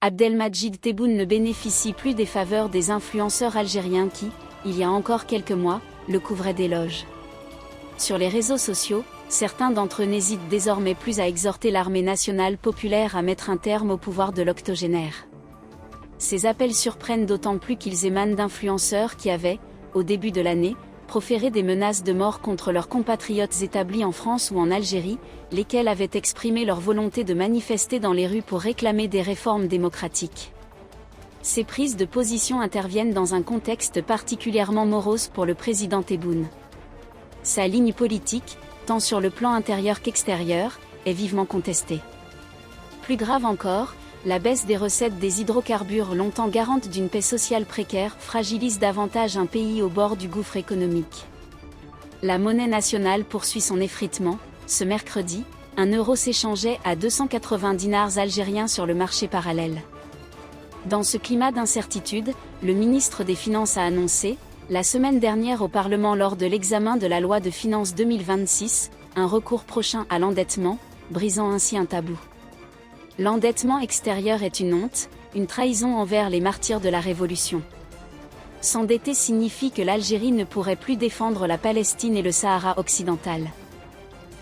Abdelmadjid Tebboune ne bénéficie plus des faveurs des influenceurs algériens qui, il y a encore quelques mois, le couvraient d'éloges. Sur les réseaux sociaux, certains d'entre eux n'hésitent désormais plus à exhorter l'armée nationale populaire à mettre un terme au pouvoir de l'octogénaire. Ces appels surprennent d'autant plus qu'ils émanent d'influenceurs qui avaient, au début de l'année, proféré des menaces de mort contre leurs compatriotes établis en France ou en Algérie, lesquels avaient exprimé leur volonté de manifester dans les rues pour réclamer des réformes démocratiques. Ces prises de position interviennent dans un contexte particulièrement morose pour le président Tebboune. Sa ligne politique, tant sur le plan intérieur qu'extérieur, est vivement contestée. Plus grave encore, la baisse des recettes des hydrocarbures, longtemps garante d'une paix sociale précaire, fragilise davantage un pays au bord du gouffre économique. La monnaie nationale poursuit son effritement. Ce mercredi, un euro s'échangeait à 280 dinars algériens sur le marché parallèle. Dans ce climat d'incertitude, le ministre des Finances a annoncé, la semaine dernière au Parlement lors de l'examen de la loi de finances 2026, un recours prochain à l'endettement, brisant ainsi un tabou. L'endettement extérieur est une honte, une trahison envers les martyrs de la Révolution. S'endetter signifie que l'Algérie ne pourrait plus défendre la Palestine et le Sahara occidental.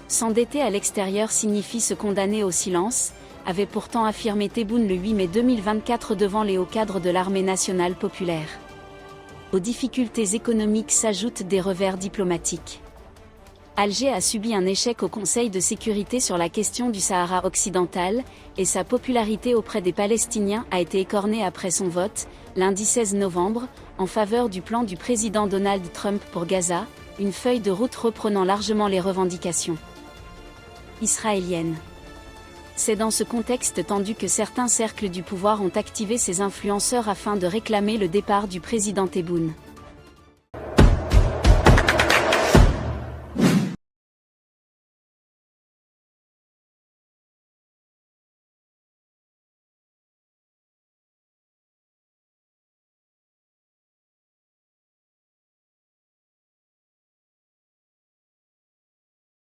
S'endetter à l'extérieur signifie se condamner au silence, avait pourtant affirmé Tebboune le 8 mai 2024 devant les hauts cadres de l'armée nationale populaire. Aux difficultés économiques s'ajoutent des revers diplomatiques. Alger a subi un échec au Conseil de sécurité sur la question du Sahara occidental, et sa popularité auprès des Palestiniens a été écornée après son vote, lundi 16 novembre, en faveur du plan du président Donald Trump pour Gaza, une feuille de route reprenant largement les revendications israéliennes. C'est dans ce contexte tendu que certains cercles du pouvoir ont activé ces influenceurs afin de réclamer le départ du président Tebboune.